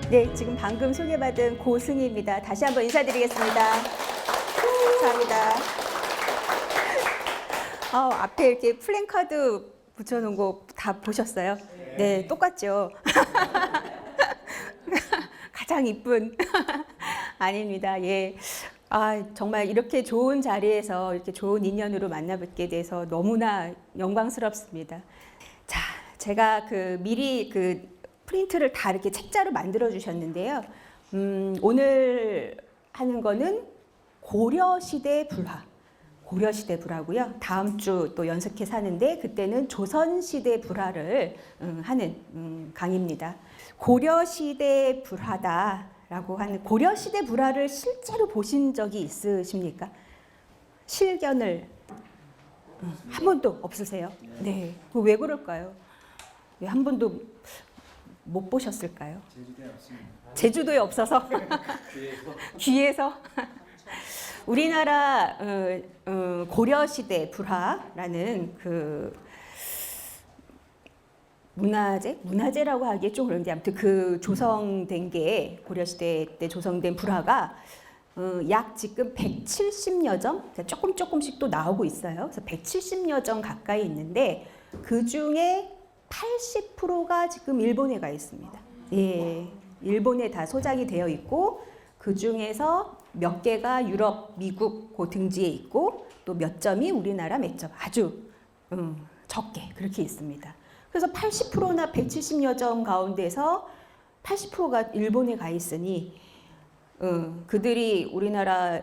네, 지금 방금 소개받은 고승희입니다. 다시 한번 인사드리겠습니다. 감사합니다. 앞에 이렇게 플랜카드 붙여놓은 거 다 보셨어요? 네, 똑같죠? 가장 이쁜. 아닙니다. 예. 정말 이렇게 좋은 자리에서 이렇게 좋은 인연으로 만나뵙게 돼서 너무나 영광스럽습니다. 자, 제가 미리 프린트를 다 이렇게 책자로 만들어 주셨는데요. 오늘 하는 거는 고려시대 불화. 고려시대 불화고요. 다음 주 또 연속해서 하는데 그때는 조선시대 불화를 하는 강의입니다. 고려시대 불화다라고 하는 고려시대 불화를 실제로 보신 적이 있으십니까? 실견을 한 번도 없으세요? 네. 왜 그럴까요? 왜 한 번도 못 보셨을까요? 제주도에 없습니다. 제주도에 없어서 귀에서 우리나라 고려시대 불화라는 문화재라고 하기에 좀 그런데 아무튼 조성된 게 고려시대 때 조성된 불화가 약 지금 170여 점, 조금씩 또 나오고 있어요. 그래서 170여 점 가까이 있는데 그 중에 80%가 지금 일본에 가 있습니다. 예, 일본에 다 소장이 되어 있고 그 중에서 몇 개가 유럽, 미국 그 등지에 있고 또 몇 점이 우리나라 몇 점 아주 적게 그렇게 있습니다. 그래서 80%나 170여 점 가운데서 80%가 일본에 가 있으니 그들이 우리나라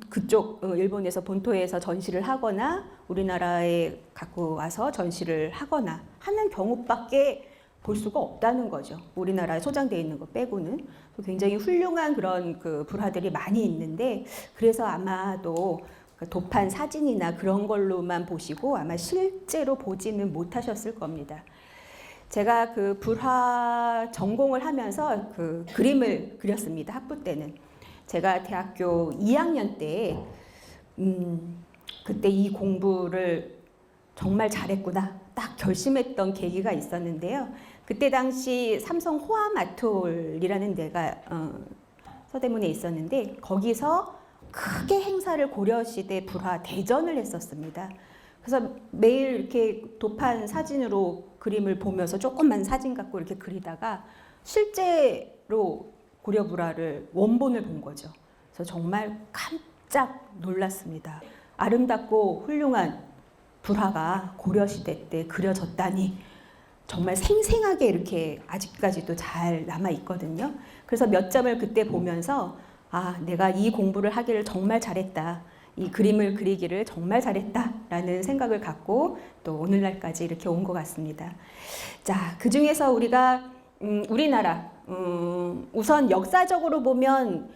그쪽 일본에서 본토에서 전시를 하거나 우리나라에 갖고 와서 전시를 하거나 하는 경우밖에 볼 수가 없다는 거죠. 우리나라에 소장되어 있는 거 빼고는. 굉장히 훌륭한 그런 불화들이 많이 있는데 그래서 아마도 도판 사진이나 그런 걸로만 보시고 아마 실제로 보지는 못하셨을 겁니다. 제가 불화 전공을 하면서 그림을 그렸습니다. 학부 때는. 제가 대학교 2학년 때 그때 이 공부를 정말 잘했구나 딱 결심했던 계기가 있었는데요. 그때 당시 삼성 호암아톨이라는 데가 서대문에 있었는데 거기서 크게 행사를 고려시대 불화 대전을 했었습니다. 그래서 매일 이렇게 도판 사진으로 그림을 보면서 조금만 사진 갖고 이렇게 그리다가 실제로 고려 불화를 원본을 본 거죠. 그래서 정말 깜짝 놀랐습니다. 아름답고 훌륭한 불화가 고려시대 때 그려졌다니 정말 생생하게 이렇게 아직까지도 잘 남아 있거든요. 그래서 몇 점을 그때 보면서 내가 이 공부를 하기를 정말 잘했다. 이 그림을 그리기를 정말 잘했다라는 생각을 갖고 또 오늘날까지 이렇게 온 것 같습니다. 자, 그 중에서 우리가 우리나라 우선 역사적으로 보면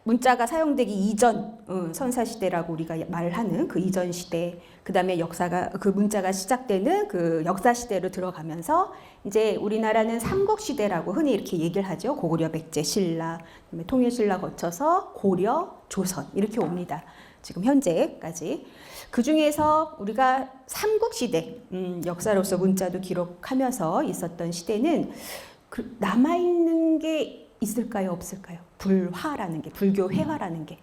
문자가 사용되기 이전 선사시대라고 우리가 말하는 그 이전 시대, 그 다음에 역사가 문자가 시작되는 역사시대로 들어가면서 이제 우리나라는 삼국시대라고 흔히 이렇게 얘기를 하죠. 고구려, 백제, 신라, 그다음에 통일신라 거쳐서 고려, 조선 이렇게 옵니다. 지금 현재까지. 그 중에서 우리가 삼국시대 역사로서 문자도 기록하면서 있었던 시대는 남아있는 게 있을까요? 없을까요? 불화라는 게, 불교 회화라는 게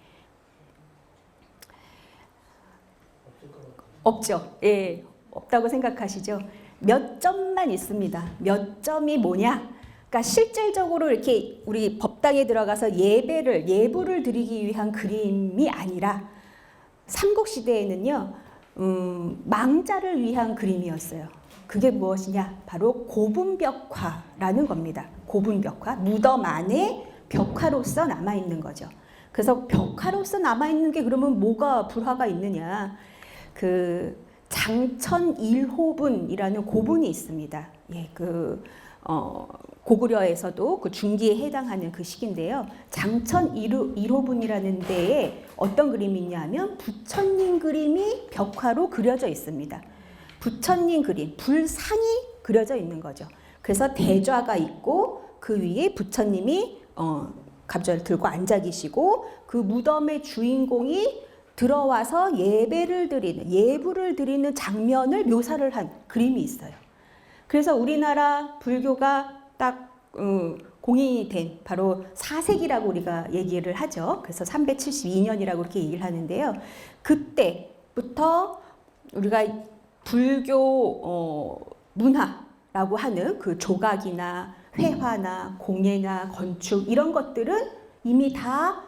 없죠. 예, 없다고 생각하시죠? 몇 점만 있습니다. 몇 점이 뭐냐? 그러니까 실질적으로 이렇게 우리 법당에 들어가서 예부를 드리기 위한 그림이 아니라 삼국시대에는요, 망자를 위한 그림이었어요. 그게 무엇이냐? 바로 고분벽화라는 겁니다. 고분벽화, 무덤 안에 벽화로서 남아있는 거죠. 그래서 벽화로서 남아있는 게 그러면 뭐가 불화가 있느냐? 장천1호분이라는 고분이 있습니다. 예, 고구려에서도 중기에 해당하는 그 시기인데요. 장천 1호분이라는 데에 어떤 그림이 있냐면 부처님 그림이 벽화로 그려져 있습니다. 부처님 그림, 불상이 그려져 있는 거죠. 그래서 대좌가 있고 그 위에 부처님이 갑자기 들고 앉아 계시고 그 무덤의 주인공이 들어와서 예부를 드리는 장면을 묘사를 한 그림이 있어요. 그래서 우리나라 불교가 딱 공인이 된 바로 4세기라고 우리가 얘기를 하죠. 그래서 372년이라고 그렇게 얘기를 하는데요. 그때부터 우리가 불교 문화라고 하는 그 조각이나 회화나 공예나 건축 이런 것들은 이미 다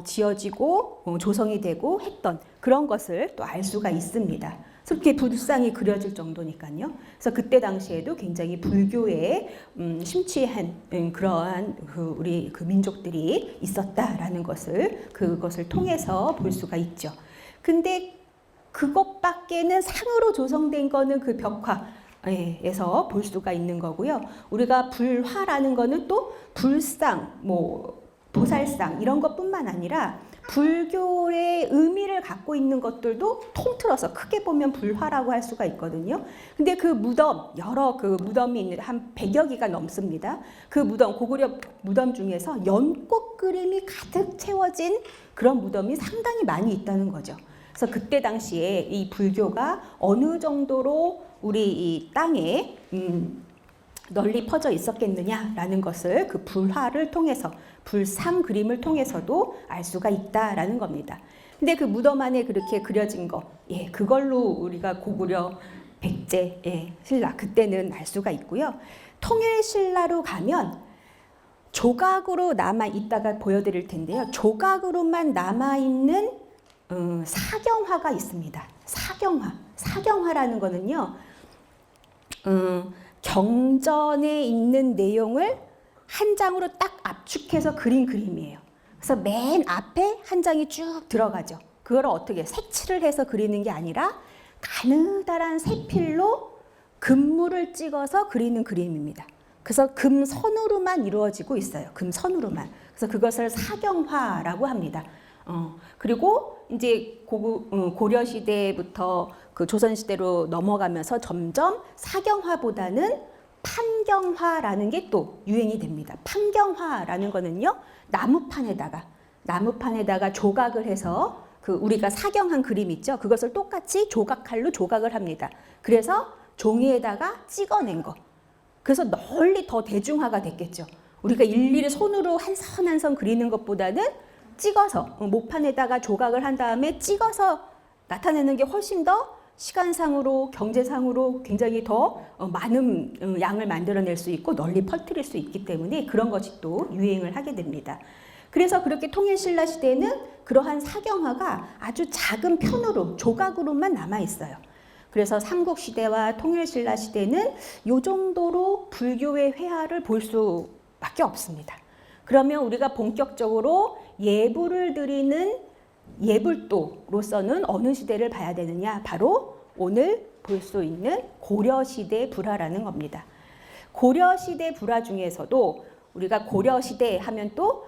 지어지고 조성이 되고 했던 그런 것을 또 알 수가 있습니다. 그렇게 불상이 그려질 정도니까요. 그래서 그때 당시에도 굉장히 불교에 심취한 그러한 우리 그 민족들이 있었다라는 것을 그것을 통해서 볼 수가 있죠. 근데 그것밖에는 상으로 조성된 거는 그 벽화에서 볼 수가 있는 거고요. 우리가 불화라는 거는 또 불상, 뭐 보살상 이런 것뿐만 아니라 불교의 의미를 갖고 있는 것들도 통틀어서 크게 보면 불화라고 할 수가 있거든요. 근데 그 무덤, 여러 그 무덤이 있는 한 100여 개가 넘습니다. 그 무덤, 고구려 무덤 중에서 연꽃 그림이 가득 채워진 그런 무덤이 상당히 많이 있다는 거죠. 그래서 그때 당시에 이 불교가 어느 정도로 우리 이 땅에 널리 퍼져 있었겠느냐라는 것을 그 불화를 통해서 불상 그림을 통해서도 알 수가 있다라는 겁니다. 근데 그 무덤 안에 그렇게 그려진 거, 그걸로 우리가 고구려 백제 신라 그때는 알 수가 있고요. 통일신라로 가면 조각으로 남아 있다가 보여드릴 텐데요. 조각으로만 남아 있는 사경화가 있습니다. 사경화라는 거는요. 경전에 있는 내용을 한 장으로 딱 압축해서 그린 그림이에요. 그래서 맨 앞에 한 장이 쭉 들어가죠. 그걸 어떻게 색칠을 해서 그리는 게 아니라 가느다란 세필로 금물을 찍어서 그리는 그림입니다. 그래서 금선으로만 이루어지고 있어요. 금선으로만. 그래서 그것을 사경화라고 합니다. 그리고 이제 고려 시대부터 그 조선 시대로 넘어가면서 점점 사경화보다는 판경화라는 게 또 유행이 됩니다. 판경화라는 거는요, 나무판에다가 조각을 해서 그 우리가 사경한 그림 있죠. 그것을 똑같이 조각칼로 조각을 합니다. 그래서 종이에다가 찍어낸 거. 그래서 널리 더 대중화가 됐겠죠. 우리가 일일이 손으로 한 선 한 선 그리는 것보다는 찍어서 목판에다가 조각을 한 다음에 찍어서 나타내는 게 훨씬 더 시간상으로 경제상으로 굉장히 더 많은 양을 만들어낼 수 있고 널리 퍼뜨릴 수 있기 때문에 그런 것이 또 유행을 하게 됩니다. 그래서 그렇게 통일신라 시대에는 그러한 사경화가 아주 작은 편으로 조각으로만 남아 있어요. 그래서 삼국시대와 통일신라 시대는 이 정도로 불교의 회화를 볼 수밖에 없습니다. 그러면 우리가 본격적으로 예불을 드리는 예불도로서는 어느 시대를 봐야 되느냐? 바로 오늘 볼 수 있는 고려시대 불화라는 겁니다. 고려시대 불화 중에서도 우리가 고려시대 하면 또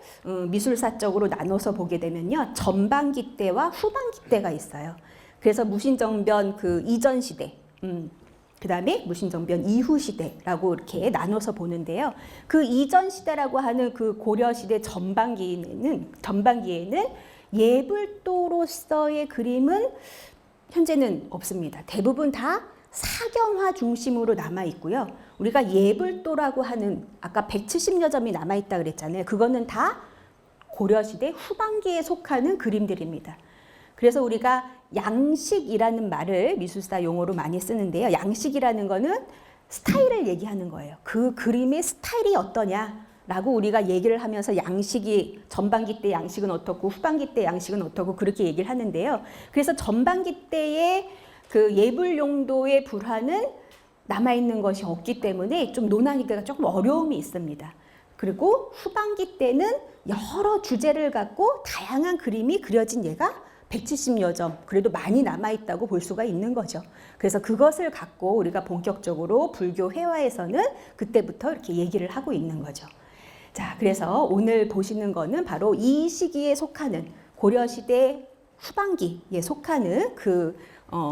미술사적으로 나눠서 보게 되면요. 전반기 때와 후반기 때가 있어요. 그래서 무신정변 그 이전 시대, 그 다음에 무신정변 이후 시대라고 이렇게 나눠서 보는데요. 그 이전 시대라고 하는 그 고려시대 전반기에는 예불도로서의 그림은 현재는 없습니다. 대부분 다 사경화 중심으로 남아 있고요. 우리가 예불도라고 하는 아까 170여 점이 남아 있다 그랬잖아요. 그거는 다 고려시대 후반기에 속하는 그림들입니다. 그래서 우리가 양식이라는 말을 미술사 용어로 많이 쓰는데요. 양식이라는 거는 스타일을 얘기하는 거예요. 그 그림의 스타일이 어떠냐라고 우리가 얘기를 하면서 양식이 전반기 때 양식은 어떻고 후반기 때 양식은 어떻고 그렇게 얘기를 하는데요. 그래서 전반기 때의 그 예불 용도의 불화는 남아있는 것이 없기 때문에 좀 논하기가 조금 어려움이 있습니다. 그리고 후반기 때는 여러 주제를 갖고 다양한 그림이 그려진 예가 170여 점, 그래도 많이 남아있다고 볼 수가 있는 거죠. 그래서 그것을 갖고 우리가 본격적으로 불교 회화에서는 그때부터 이렇게 얘기를 하고 있는 거죠. 자, 그래서 오늘 보시는 거는 바로 이 시기에 속하는 고려시대 후반기에 속하는 그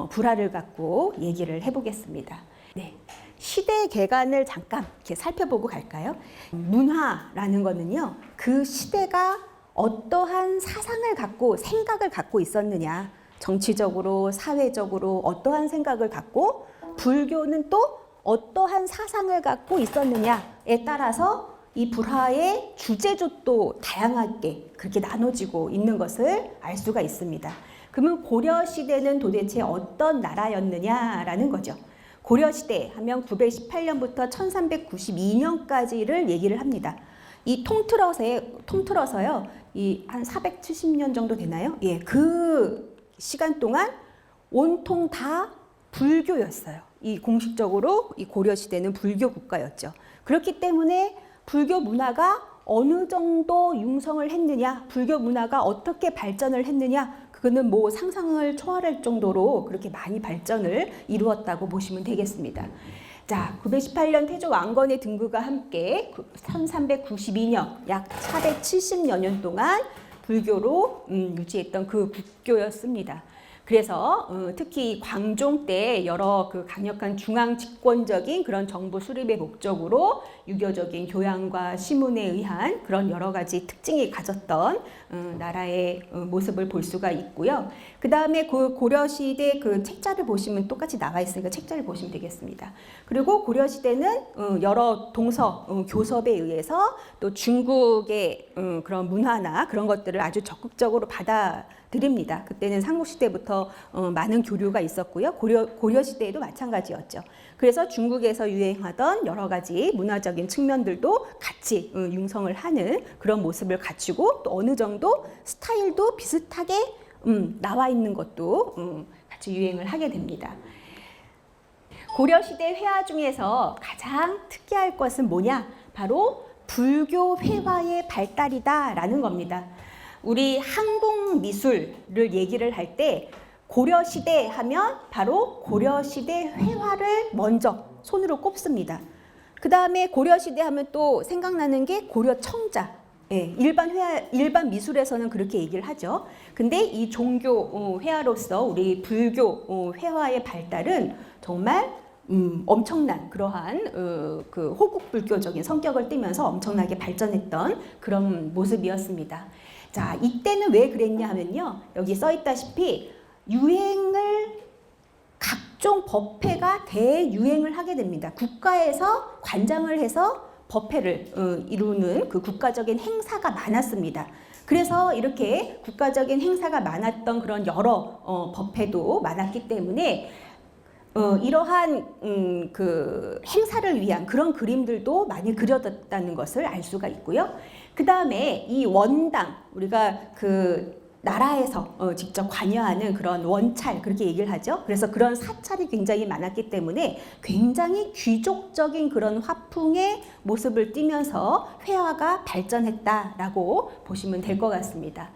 불화를 갖고 얘기를 해보겠습니다. 네. 시대 개간을 잠깐 이렇게 살펴보고 갈까요? 문화라는 거는요, 그 시대가 어떠한 사상을 갖고 생각을 갖고 있었느냐, 정치적으로 사회적으로 어떠한 생각을 갖고 불교는 또 어떠한 사상을 갖고 있었느냐에 따라서 이 불화의 주제조도 다양하게 그렇게 나눠지고 있는 것을 알 수가 있습니다. 그러면 고려시대는 도대체 어떤 나라였느냐라는 거죠. 고려시대 하면 918년부터 1392년까지를 얘기를 합니다. 이 통틀어서요, 이 한 470년 정도 되나요? 예, 그 시간 동안 온통 다 불교였어요. 이 공식적으로 이 고려시대는 불교 국가였죠. 그렇기 때문에 불교 문화가 어느 정도 융성을 했느냐, 불교 문화가 어떻게 발전을 했느냐, 그거는 뭐 상상을 초월할 정도로 그렇게 많이 발전을 이루었다고 보시면 되겠습니다. 자, 918년 태조 왕건의 등극과 함께 1392년, 약 470여 년 동안 불교로 유지했던 그 국교였습니다. 그래서 특히 광종 때 여러 그 강력한 중앙 집권적인 그런 정부 수립의 목적으로 유교적인 교양과 시문에 의한 그런 여러 가지 특징이 가졌던 나라의 모습을 볼 수가 있고요. 그 다음에 그 고려시대 그 책자를 보시면 똑같이 나와 있으니까 책자를 보시면 되겠습니다. 그리고 고려시대는 여러 동서, 교섭에 의해서 또 중국의 그런 문화나 그런 것들을 아주 적극적으로 받아들입니다. 그때는 삼국시대부터 많은 교류가 있었고요. 고려시대에도 마찬가지였죠. 그래서 중국에서 유행하던 여러 가지 문화적인 측면들도 같이 융성을 하는 그런 모습을 갖추고 또 어느 정도 스타일도 비슷하게 나와 있는 것도 같이 유행을 하게 됩니다. 고려시대 회화 중에서 가장 특이할 것은 뭐냐? 바로 불교 회화의 발달이다라는 겁니다. 우리 한국 미술을 얘기를 할 때 고려시대 하면 바로 고려시대 회화를 먼저 손으로 꼽습니다. 그 다음에 고려시대 하면 또 생각나는 게 고려청자. 예, 일반 미술에서는 그렇게 얘기를 하죠. 근데 이 종교 회화로서 우리 불교 회화의 발달은 정말 엄청난 그러한 그 호국 불교적인 성격을 띠면서 엄청나게 발전했던 그런 모습이었습니다. 자, 이때는 왜 그랬냐 하면요. 여기 써 있다시피 각종 법회가 대유행을 하게 됩니다. 국가에서 관장을 해서 법회를 이루는 그 국가적인 행사가 많았습니다. 그래서 이렇게 국가적인 행사가 많았던 그런 여러 법회도 많았기 때문에 이러한 그 행사를 위한 그런 그림들도 많이 그려졌다는 것을 알 수가 있고요. 그 다음에 이 원당, 우리가 그 나라에서 직접 관여하는 그런 원찰, 그렇게 얘기를 하죠. 그래서 그런 사찰이 굉장히 많았기 때문에 굉장히 귀족적인 그런 화풍의 모습을 띠면서 회화가 발전했다라고 보시면 될 것 같습니다.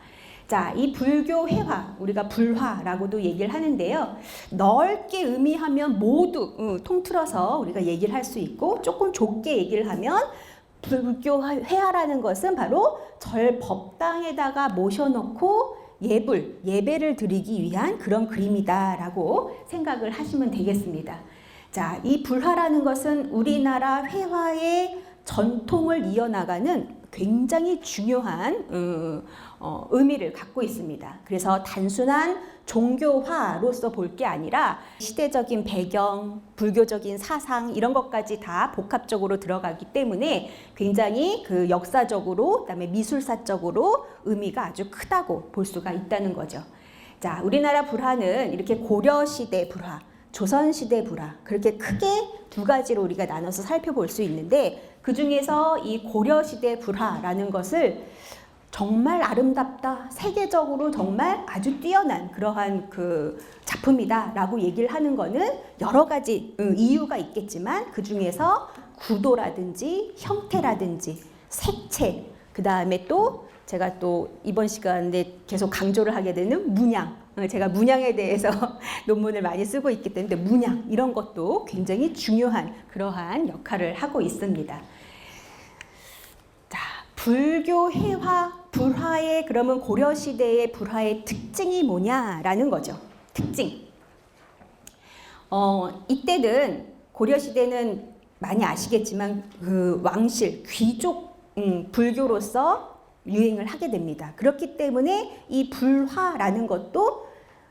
자, 이 불교 회화, 우리가 불화라고도 얘기를 하는데요. 넓게 의미하면 모두 통틀어서 우리가 얘기를 할 수 있고, 조금 좁게 얘기를 하면 불교 회화라는 것은 바로 절 법당에다가 모셔놓고 예배를 드리기 위한 그런 그림이다라고 생각을 하시면 되겠습니다. 자, 이 불화라는 것은 우리나라 회화의 전통을 이어나가는 굉장히 중요한 의미를 갖고 있습니다. 그래서 단순한 종교화로서 볼 게 아니라 시대적인 배경, 불교적인 사상 이런 것까지 다 복합적으로 들어가기 때문에 굉장히 그 역사적으로 그다음에 미술사적으로 의미가 아주 크다고 볼 수가 있다는 거죠. 자, 우리나라 불화는 이렇게 고려시대 불화, 조선시대 불화 그렇게 크게 두 가지로 우리가 나눠서 살펴볼 수 있는데 그 중에서 이 고려시대 불화라는 것을 정말 아름답다, 세계적으로 정말 아주 뛰어난 그러한 그 작품이다라고 얘기를 하는 거는 여러 가지 이유가 있겠지만 그 중에서 구도라든지 형태라든지 색채, 그 다음에 또 제가 또 이번 시간에 계속 강조를 하게 되는 문양, 제가 문양에 대해서 논문을 많이 쓰고 있기 때문에 문양 이런 것도 굉장히 중요한 그러한 역할을 하고 있습니다. 자, 불교 회화, 불화의 그러면 고려시대의 불화의 특징이 뭐냐라는 거죠. 특징. 이때는 고려시대는 많이 아시겠지만 그 왕실, 귀족 불교로서 유행을 하게 됩니다. 그렇기 때문에 이 불화라는 것도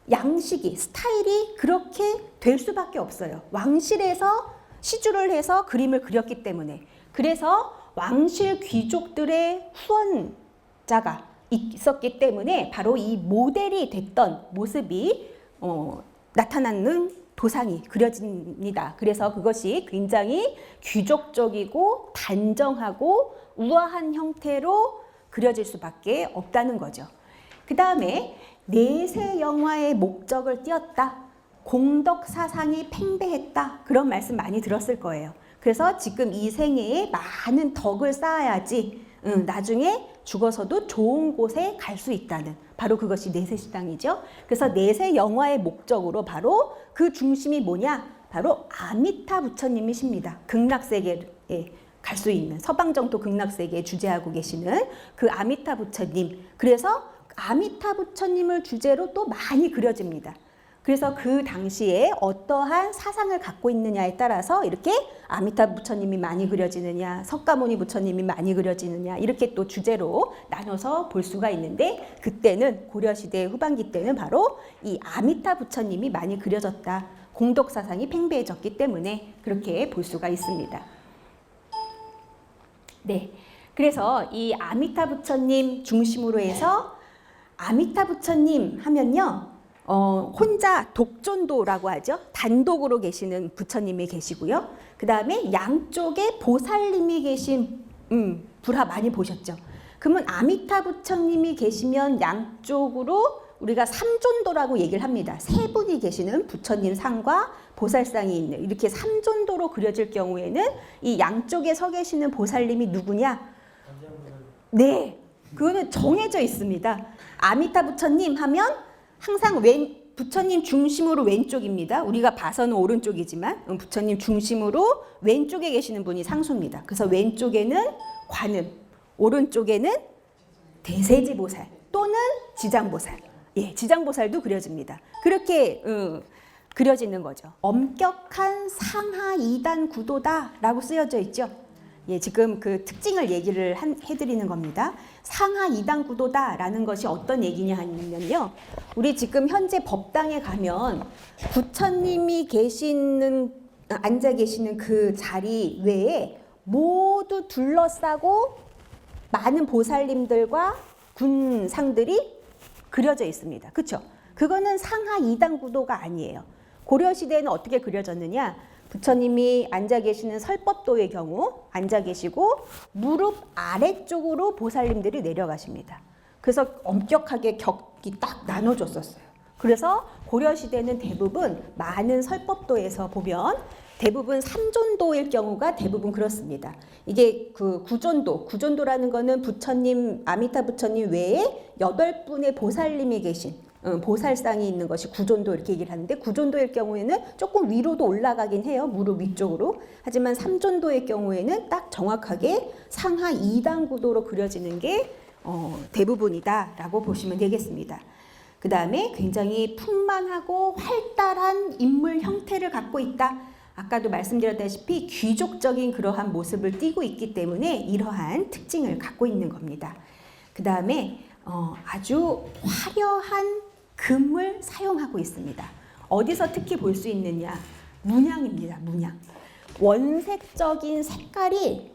양식이, 스타일이 그렇게 될 수밖에 없어요. 왕실에서 시주를 해서 그림을 그렸기 때문에. 그래서 왕실 귀족들의 후원자가 있었기 때문에 바로 이 모델이 됐던 모습이 나타나는 도상이 그려집니다. 그래서 그것이 굉장히 귀족적이고 단정하고 우아한 형태로 그려질 수밖에 없다는 거죠. 그 다음에 내세 영화의 목적을 띄었다. 공덕 사상이 팽배했다. 그런 말씀 많이 들었을 거예요. 그래서 지금 이 생애에 많은 덕을 쌓아야지 나중에 죽어서도 좋은 곳에 갈 수 있다는, 바로 그것이 내세시당이죠. 그래서 내세 영화의 목적으로 바로 그 중심이 뭐냐? 바로 아미타 부처님이십니다. 극락세계에 갈 수 있는, 서방정토 극락세계에 주재하고 계시는 그 아미타 부처님. 그래서 아미타 부처님을 주제로 또 많이 그려집니다. 그래서 그 당시에 어떠한 사상을 갖고 있느냐에 따라서 이렇게 아미타 부처님이 많이 그려지느냐, 석가모니 부처님이 많이 그려지느냐, 이렇게 또 주제로 나눠서 볼 수가 있는데, 그때는 고려시대 후반기 때는 바로 이 아미타 부처님이 많이 그려졌다. 공덕 사상이 팽배해졌기 때문에 그렇게 볼 수가 있습니다. 네, 그래서 이 아미타 부처님 중심으로 해서, 아미타 부처님 하면요, 혼자 독존도라고 하죠. 단독으로 계시는 부처님이 계시고요. 그 다음에 양쪽에 보살님이 계신 불화 많이 보셨죠. 그러면 아미타 부처님이 계시면 양쪽으로 우리가 삼존도라고 얘기를 합니다. 세 분이 계시는 부처님 상과 보살상이 있는, 이렇게 삼존도로 그려질 경우에는 이 양쪽에 서 계시는 보살님이 누구냐? 네, 그거는 정해져 있습니다. 아미타 부처님 하면 항상 부처님 중심으로 왼쪽입니다. 우리가 봐서는 오른쪽이지만 부처님 중심으로 왼쪽에 계시는 분이 상수입니다. 그래서 왼쪽에는 관음, 오른쪽에는 대세지보살 또는 지장보살. 예, 지장보살도 그려집니다. 그렇게 그려지는 거죠. 엄격한 상하 2단 구도다라고 쓰여져 있죠. 예, 지금 그 특징을 얘기를 해드리는 겁니다. 상하 2단 구도다라는 것이 어떤 얘기냐 하면요, 우리 지금 현재 법당에 가면 부처님이 앉아 계시는 그 자리 외에 모두 둘러싸고 많은 보살님들과 군상들이 그려져 있습니다. 그렇죠? 그거는 상하 2단 구도가 아니에요. 고려시대에는 어떻게 그려졌느냐? 부처님이 앉아 계시는 설법도의 경우 앉아 계시고 무릎 아래쪽으로 보살님들이 내려가십니다. 그래서 엄격하게 격이 딱 나눠줬었어요. 그래서 고려시대는 대부분 많은 설법도에서 보면 대부분 삼존도일 경우가 대부분 그렇습니다. 이게 그 구존도라는 거는 부처님, 아미타 부처님 외에 8분의 보살님이 계신 보살상이 있는 것이 구존도, 이렇게 얘기를 하는데, 구존도일 경우에는 조금 위로도 올라가긴 해요. 무릎 위쪽으로. 하지만 삼존도의 경우에는 딱 정확하게 상하 2단 구도로 그려지는 게 대부분이다라고 보시면 되겠습니다. 그 다음에 굉장히 풍만하고 활달한 인물 형태를 갖고 있다. 아까도 말씀드렸다시피 귀족적인 그러한 모습을 띠고 있기 때문에 이러한 특징을 갖고 있는 겁니다. 그 다음에 아주 화려한 금을 사용하고 있습니다. 어디서 특히 볼 수 있느냐? 문양입니다. 문양. 원색적인 색깔이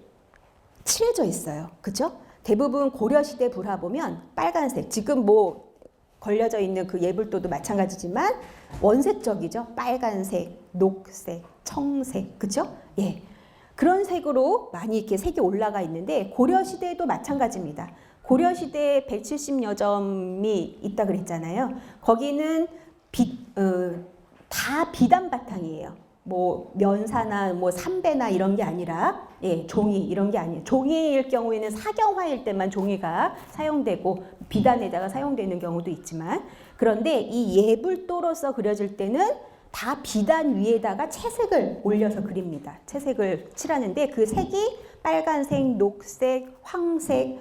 칠해져 있어요. 그죠? 대부분 고려시대 불화 보면 빨간색, 지금 뭐 걸려져 있는 그 예불도도 마찬가지지만 원색적이죠. 빨간색, 녹색, 청색, 그죠? 예. 그런 색으로 많이 이렇게 색이 올라가 있는데, 고려시대에도 마찬가지입니다. 고려시대에 170여 점이 있다 그랬잖아요. 거기는 다 비단 바탕이에요. 뭐 면사나 뭐 삼배나 이런 게 아니라, 예, 종이 이런 게 아니에요. 종이일 경우에는 사경화일 때만 종이가 사용되고 비단에다가 사용되는 경우도 있지만, 그런데 이 예불도로서 그려질 때는 다 비단 위에다가 채색을 올려서 그립니다. 채색을 칠하는데 그 색이 빨간색, 녹색, 황색,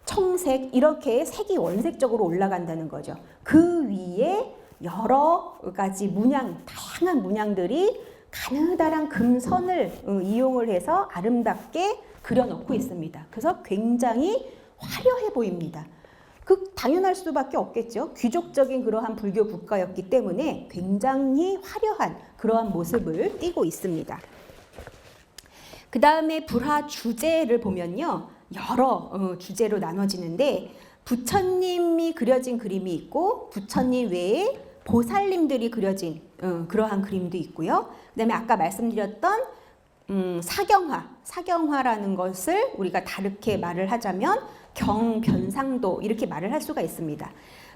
청색, 이렇게 색이 원색적으로 올라간다는 거죠. 그 위에 여러 가지 문양, 다양한 문양들이 가느다란 금선을 이용을 해서 아름답게 그려놓고 있습니다. 그래서 굉장히 화려해 보입니다. 당연할 수밖에 없겠죠. 귀족적인 그러한 불교 국가였기 때문에 굉장히 화려한 그러한 모습을 띠고 있습니다. 그 다음에 불화 주제를 보면요. 여러 주제로 나눠지는데 부처님이 그려진 그림이 있고 부처님 외에 보살님들이 그려진 그러한 그림도 있고요. 그 다음에 아까 말씀드렸던 사경화라는 것을 우리가 다르게 말을 하자면 경변상도 이렇게 말을 할 수가 있습니다.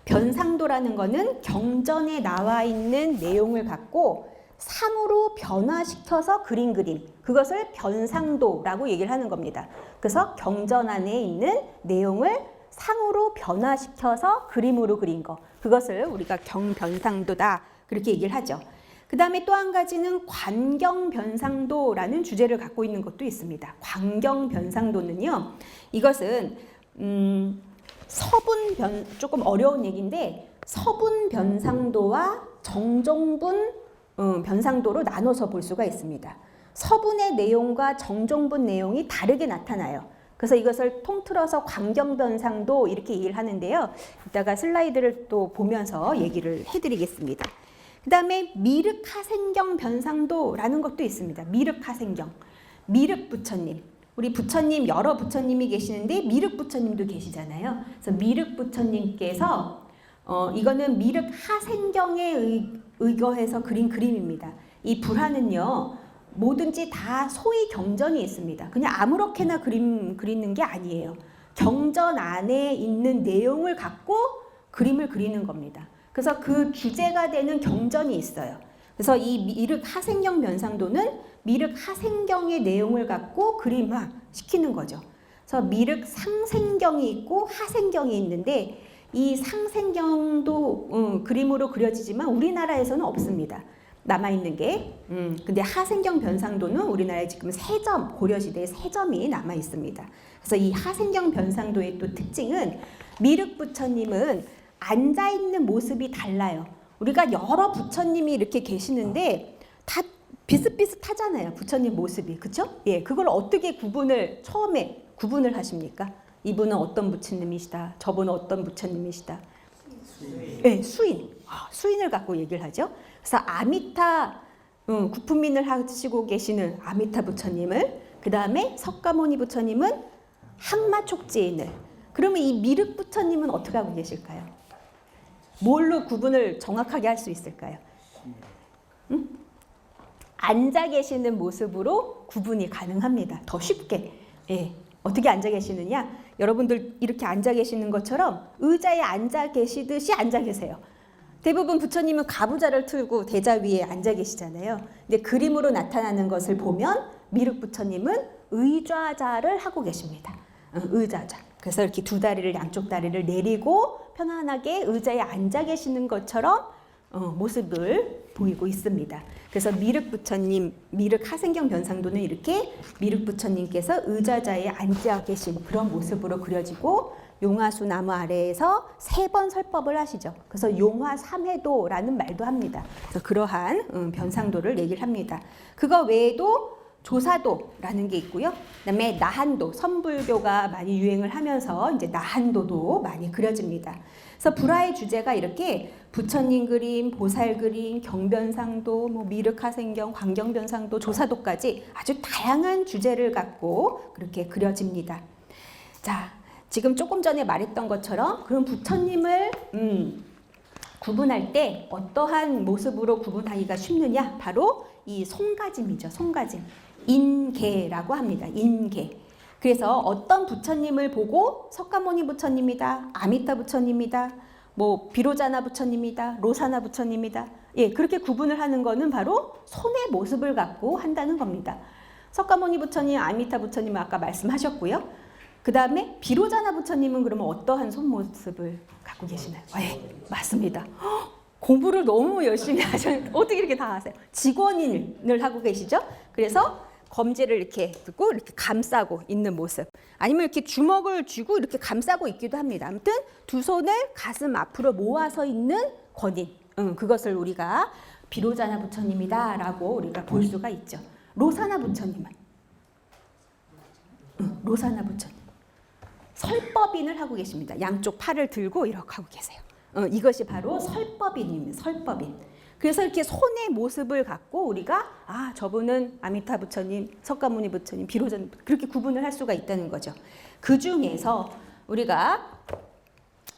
변상도라는 것은 경전에 나와 있는 내용을 갖고 상으로 변화시켜서 그린 그림, 그것을 변상도라고 얘기를 하는 겁니다. 그래서 경전 안에 있는 내용을 상으로 변화시켜서 그림으로 그린 거, 그것을 우리가 경변상도다 그렇게 얘기를 하죠. 그 다음에 또 한 가지는 관경변상도라는 주제를 갖고 있는 것도 있습니다. 관경변상도는요, 이것은 조금 어려운 얘기인데 서분변상도와 정종분 변상도로 나눠서 볼 수가 있습니다. 서분의 내용과 정종분 내용이 다르게 나타나요. 그래서 이것을 통틀어서 관경변상도 이렇게 얘기를 하는데요. 이따가 슬라이드를 또 보면서 얘기를 해드리겠습니다. 그 다음에 미륵하생경 변상도라는 것도 있습니다. 미륵하생경, 미륵부처님. 우리 부처님, 여러 부처님이 계시는데 미륵부처님도 계시잖아요. 그래서 미륵부처님께서 이거는 미륵하생경에 의거해서 그린 그림입니다. 이 불화는요, 뭐든지 다 소위 경전이 있습니다. 그냥 아무렇게나 그리는 게 아니에요. 경전 안에 있는 내용을 갖고 그림을 그리는 겁니다. 그래서 그 주제가 되는 경전이 있어요. 그래서 이 미륵하생경 변상도는 미륵하생경의 내용을 갖고 그림화시키는 거죠. 그래서 미륵상생경이 있고 하생경이 있는데 이 상생경도 그림으로 그려지지만 우리나라에서는 없습니다. 남아있는 게. 근데 하생경 변상도는 우리나라에 지금 고려시대에 3점이 남아있습니다. 그래서 이 하생경 변상도의 또 특징은 미륵부처님은 앉아있는 모습이 달라요. 우리가 여러 부처님이 이렇게 계시는데 다 비슷비슷하잖아요. 부처님 모습이. 그쵸? 예, 그걸 어떻게 처음에 구분을 하십니까? 이분은 어떤 부처님이시다. 저분은 어떤 부처님이시다. 네, 수인. 수인을 갖고 얘기를 하죠. 그래서 아미타 구품민을 하시고 계시는 아미타 부처님을, 그 다음에 석가모니 부처님은 항마촉지인을. 그러면 이 미륵 부처님은 어떻게 하고 계실까요? 뭘로 구분을 정확하게 할 수 있을까요? 앉아 계시는 모습으로 구분이 가능합니다. 더 쉽게. 예. 어떻게 앉아 계시느냐? 여러분들 이렇게 앉아 계시는 것처럼 의자에 앉아 계시듯이 앉아 계세요. 대부분 부처님은 가부좌를 틀고 대자 위에 앉아 계시잖아요. 근데 그림으로 나타나는 것을 보면 미륵 부처님은 의좌좌를 하고 계십니다. 의좌좌. 그래서 이렇게 두 다리를, 양쪽 다리를 내리고 편안하게 의자에 앉아 계시는 것처럼 모습을 보이고 있습니다. 그래서 미륵 부처님, 미륵 하생경 변상도는 이렇게 미륵 부처님께서 의좌좌에 앉아 계신 그런 모습으로 그려지고 용화수 나무 아래에서 3번 설법을 하시죠. 그래서 용화삼회도라는 말도 합니다. 그래서 그러한 변상도를 얘기를 합니다. 그거 외에도 조사도라는 게 있고요. 그다음에 나한도, 선불교가 많이 유행을 하면서 이제 나한도도 많이 그려집니다. 그래서 불화의 주제가 이렇게 부처님 그림, 보살 그림, 경변상도, 미륵하생경, 관경변상도, 조사도까지 아주 다양한 주제를 갖고 그렇게 그려집니다. 자, 지금 조금 전에 말했던 것처럼 그럼 부처님을 구분할 때 어떠한 모습으로 구분하기가 쉽느냐? 바로 이 손가짐이죠. 손가짐. 인계라고 합니다. 인계. 그래서 어떤 부처님을 보고 석가모니 부처님이다, 아미타 부처님이다, 비로자나 부처님이다, 로사나 부처님이다. 예, 그렇게 구분을 하는 거는 바로 손의 모습을 갖고 한다는 겁니다. 석가모니 부처님, 아미타 부처님은 아까 말씀하셨고요. 그 다음에 비로자나 부처님은 그러면 어떠한 손 모습을 갖고 계시나요? 예, 맞습니다. 공부를 너무 열심히 하셨는데 어떻게 이렇게 다 아세요? 직원인을 하고 계시죠? 그래서 검지를 이렇게 듣고 이렇게 감싸고 있는 모습, 아니면 이렇게 주먹을 쥐고 이렇게 감싸고 있기도 합니다. 아무튼 두 손을 가슴 앞으로 모아서 있는 권인, 그것을 우리가 비로자나 부처님이다라고 우리가 볼 수가 있죠. 로사나 부처님은 로사나 부처님 설법인을 하고 계십니다. 양쪽 팔을 들고 이렇게 하고 계세요. 이것이 바로 설법인입니다. 설법인. 그래서 이렇게 손의 모습을 갖고 우리가 저분은 아미타 부처님, 석가모니 부처님, 비로전 그렇게 구분을 할 수가 있다는 거죠. 그 중에서 우리가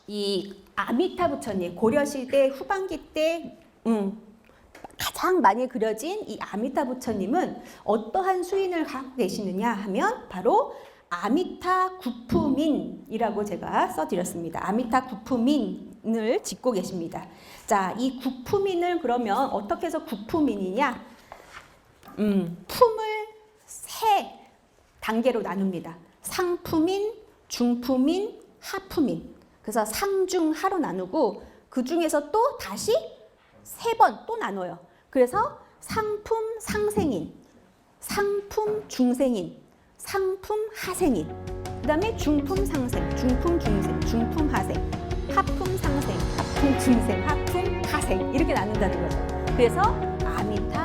이 아미타 부처님 고려시대 후반기 때 가장 많이 그려진 이 아미타 부처님은 어떠한 수인을 갖고 계시느냐 하면 바로 아미타 구푸민이라고 제가 써드렸습니다. 아미타 구푸민을 짓고 계십니다. 자, 이 구푸민을 그러면 어떻게 해서 구푸민이냐? 품을 세 단계로 나눕니다. 상품인, 중품인, 하품인. 그래서 상중하로 나누고 그 중에서 또 다시 세 번 또 나눠요. 그래서 상품 상생인, 상품 중생인, 상품 하생인, 그 다음에 중품 상생, 중품 중생, 중품 하생, 하품 상생, 하품 중생, 하품 하생 이렇게 나눈다는 거죠. 그래서 아미타